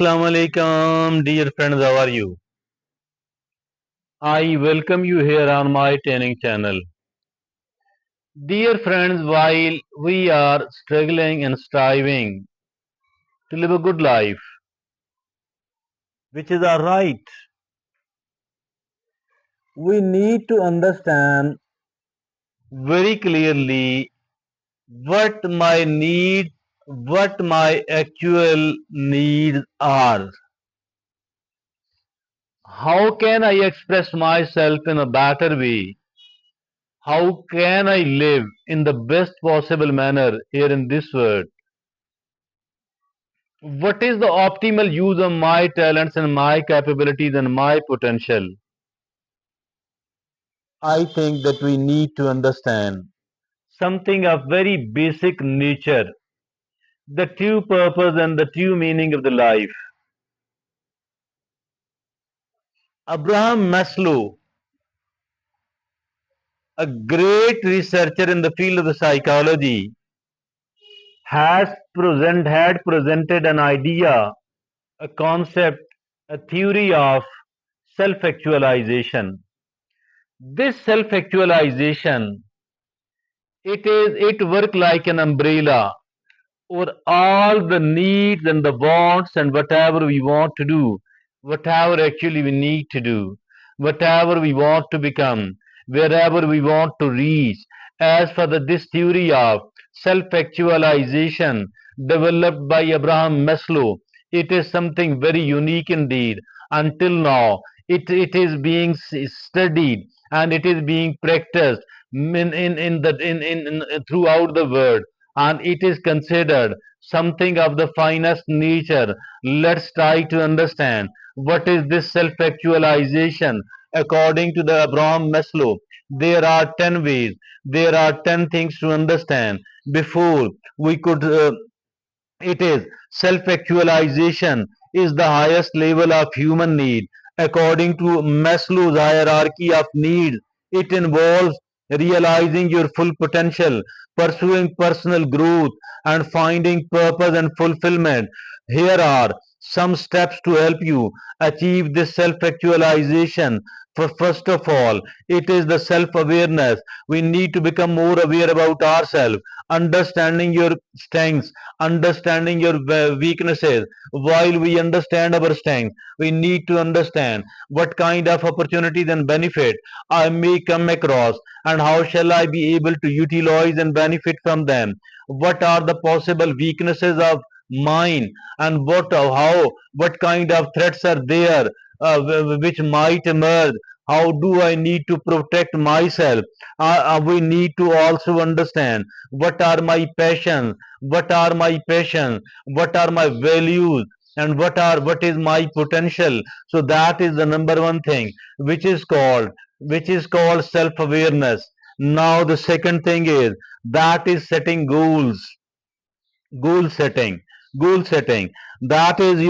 Assalamu alaikum, dear friends. How are you? I welcome you here on my training channel. Dear friends, while we are struggling and striving to live a good life, which is our right, we need to understand very clearly what my need, what my actual needs are. How can I express myself in a better way? How can I live in the best possible manner here in this world? What is the optimal use of my talents and my capabilities and my potential? I think that we need to understand something of very basic nature, the true purpose and the true meaning of the life. Abraham Maslow, a great researcher in the field of the psychology, had presented an idea, a concept, a theory of self-actualization. This self-actualization, it work like an umbrella over all the needs and the wants and whatever we want to do, whatever actually we need to do, whatever we want to become, wherever we want to reach. As for this theory of self-actualization developed by Abraham Maslow, it is something very unique indeed. Until now, it is being studied and it is being practiced throughout the world, and it is considered something of the finest nature. Let's try to understand what is this self-actualization. According to the Abraham Maslow, there are 10 ways, there are 10 things to understand before we could it is self-actualization is the highest level of human need. According to Maslow's hierarchy of needs, it involves realizing your full potential, pursuing personal growth, and finding purpose and fulfillment. Here are some steps to help you achieve this self-actualization. For first of all, it is the self-awareness. We need to become more aware about ourselves, understanding your strengths, understanding your weaknesses. While we understand our strengths, we need to understand what kind of opportunities and benefit I may come across, and how shall I be able to utilize and benefit from them. What are the possible weaknesses of mine, and what kind of threats are there which might emerge. How do I need to protect myself? We need to also understand what are my passions, what are my values, and what is my potential. So that is the number one thing which is called self awareness. Now the second thing is that is setting goals. Goal setting goal setting that is,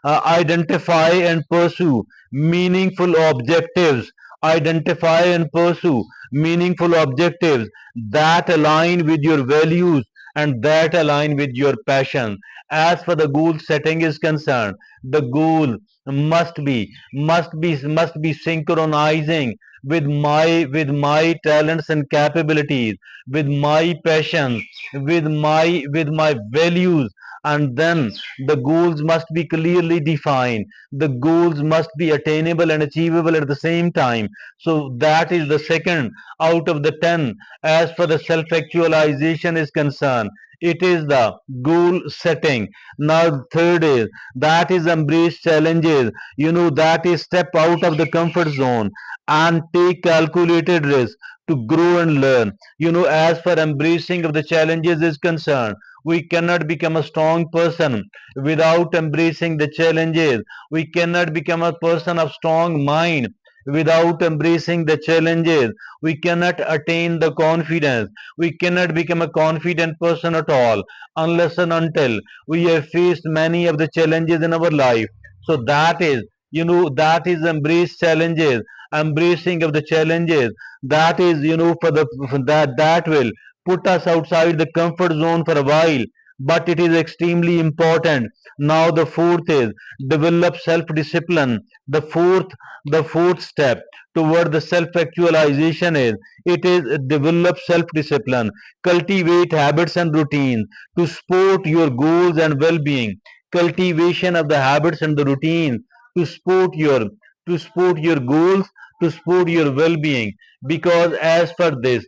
identify and pursue meaningful objectives. Identify and pursue meaningful objectives that align with your values and that align with your passion. As for the goal setting is concerned, the goal must be synchronizing with my talents and capabilities, with my passion, with my values. And then the goals must be clearly defined, the goals must be attainable and achievable at the same time. So that is the second out of the 10. As for the self actualization is concerned, it is the goal setting. Now third is that is embrace challenges. That is step out of the comfort zone and take calculated risks to grow and learn. As for embracing of the challenges is concerned, we cannot become a strong person without embracing the challenges. We cannot become a person of strong mind without embracing the challenges. We cannot attain the confidence. We cannot become a confident person at all unless and until we have faced many of the challenges in our life. So that is embrace challenges, embracing of the challenges. That is, for that will put us outside the comfort zone for a while. but it is extremely important. Now the fourth is develop self-discipline. The fourth step toward the self-actualization is it is develop self-discipline. Cultivate habits and routines to support your goals and well-being. Cultivation of the habits and the routines to support your goals, to support your well-being. Because as for this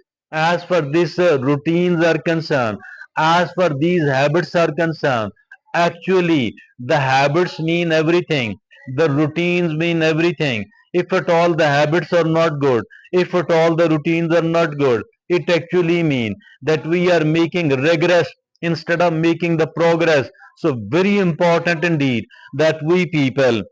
routines are concerned, as for these habits are concerned, actually the habits mean everything, the routines mean everything. If at all the habits are not good, if at all the routines are not good, it actually means that we are making regress instead of making the progress. So very important indeed that we people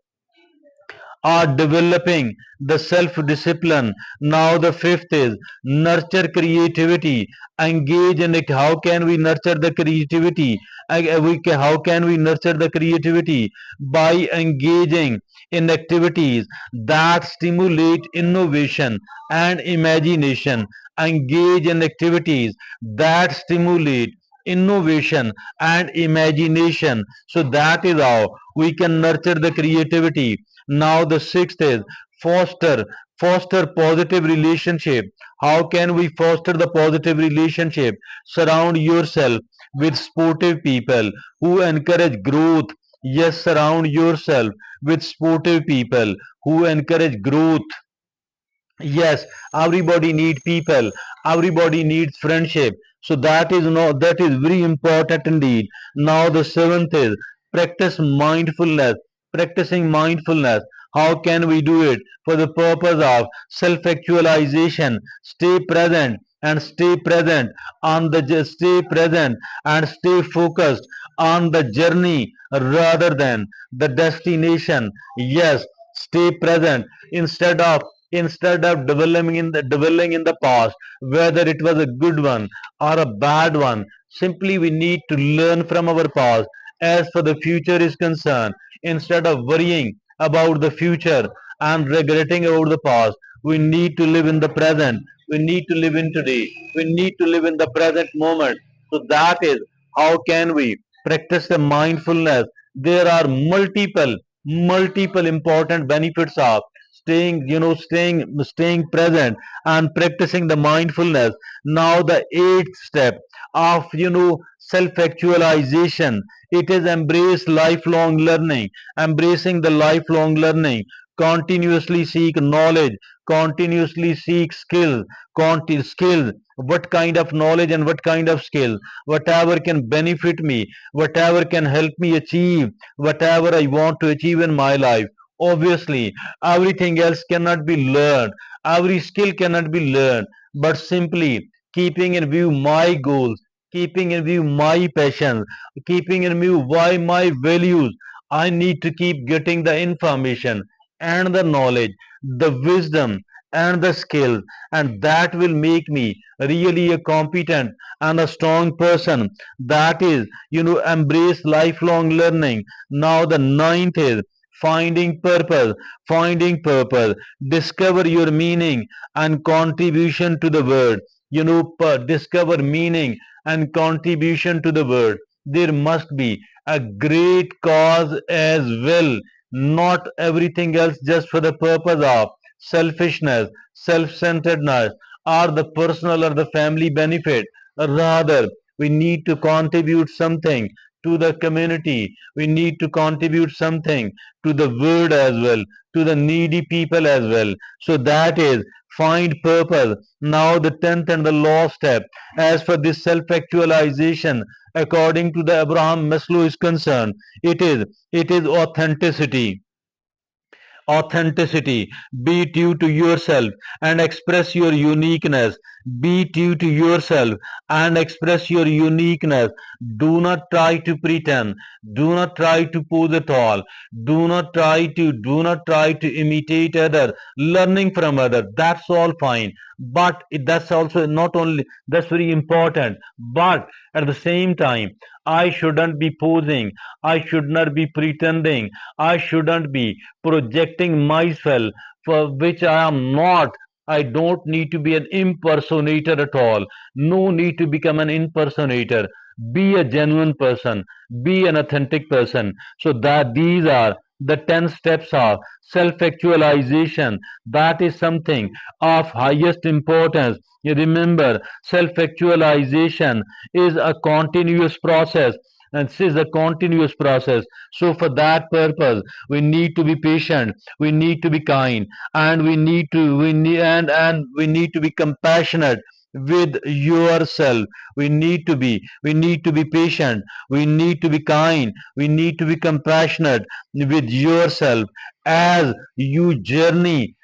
are developing the self-discipline. Now the fifth is nurture creativity. Engage in it. How can we nurture the creativity? How can we nurture the creativity? By engaging in activities that stimulate innovation and imagination. Engage in activities that stimulate innovation and imagination. So that is how we can nurture the creativity. Now the sixth is foster foster positive relationship. How can we foster the positive relationship? Surround yourself with sportive people who encourage growth. Yes, surround yourself with sportive people who encourage growth. Yes, everybody need people, everybody needs friendship. So that is very important indeed. Now the seventh is practice mindfulness. Practicing mindfulness, how can we do it? For the purpose of self actualization. Stay present and stay focused on the journey rather than the destination. Yes, stay present instead of dwelling in the past, whether it was a good one or a bad one. Simply we need to learn from our past. As for the future is concerned, instead of worrying about the future and regretting about the past, we need to live in the present. We need to live in today. We need to live in the present moment. So that is how can we practice the mindfulness. There are multiple important benefits of staying present and practicing the mindfulness. Now the eighth step of self actualization, it is embrace lifelong learning. Embracing the lifelong learning, continuously seek knowledge, continuously seek skills. What kind of knowledge and what kind of skill? Whatever can benefit me, whatever can help me achieve whatever I want to achieve in my life. Obviously, everything else cannot be learned, every skill cannot be learned, but simply keeping in view my goals, keeping in view my passion, keeping in view why my values, I need to keep getting the information and the knowledge, the wisdom and the skill, and that will make me really a competent and a strong person. That is, embrace lifelong learning. Now the ninth is finding purpose. Finding purpose, discover your meaning and contribution to the world. Discover meaning and contribution to the world. There must be a great cause as well, not everything else just for the purpose of selfishness, self-centeredness, or the personal or the family benefit. Rather, we need to contribute something to the community. We need to contribute something to the world as well, to the needy people as well. So that is find purpose. Now the tenth and the last step, as for this self-actualization, according to the Abraham Maslow is concerned, it is authenticity. Authenticity. Be true to yourself and express your uniqueness. Be true to yourself and express your uniqueness. Do not try to pretend. Do not try to pose at all. Do not try to imitate other. Learning from other. That's all fine. But that's also not only that's very important. But at the same time, I shouldn't be posing. I should not be pretending. I shouldn't be projecting myself for which I am not. I don't need to be an impersonator at all. No need to become an impersonator. be a genuine person, be an authentic person. So that these are the 10 steps of self-actualization. That is something of highest importance. You remember, self-actualization is a continuous process. And this is a continuous process. So for that purpose, we need to be patient, we need to be kind, and we need to be compassionate with yourself. We need to be patient, we need to be kind, we need to be compassionate with yourself as you journey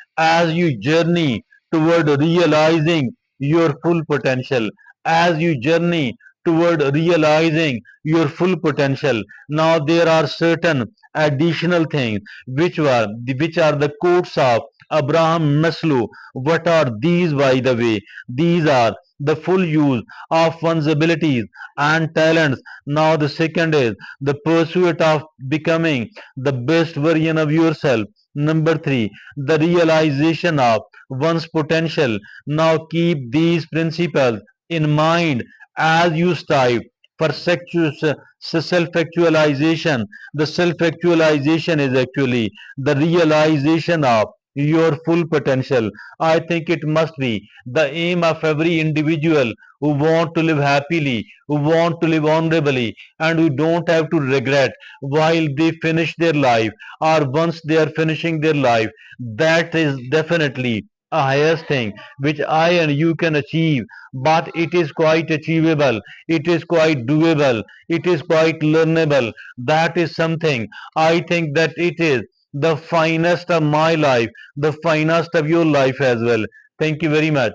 toward realizing your full potential, as you journey toward realizing your full potential. Now there are certain additional things which are the quotes of Abraham Maslow. What are these, by the way? These are the full use of one's abilities and talents. Now the second is the pursuit of becoming the best version of yourself. Number three, the realization of one's potential. Now keep these principles in mind as you strive for self-actualization. The self-actualization is actually the realization of your full potential. I think it must be the aim of every individual who want to live happily, who want to live honorably, and who don't have to regret while they finish their life or once they are finishing their life. That is definitely a highest thing which I and you can achieve, but it is quite achievable, it is quite doable, it is quite learnable. That is something I think that it is the finest of my life, the finest of your life as well. Thank you very much.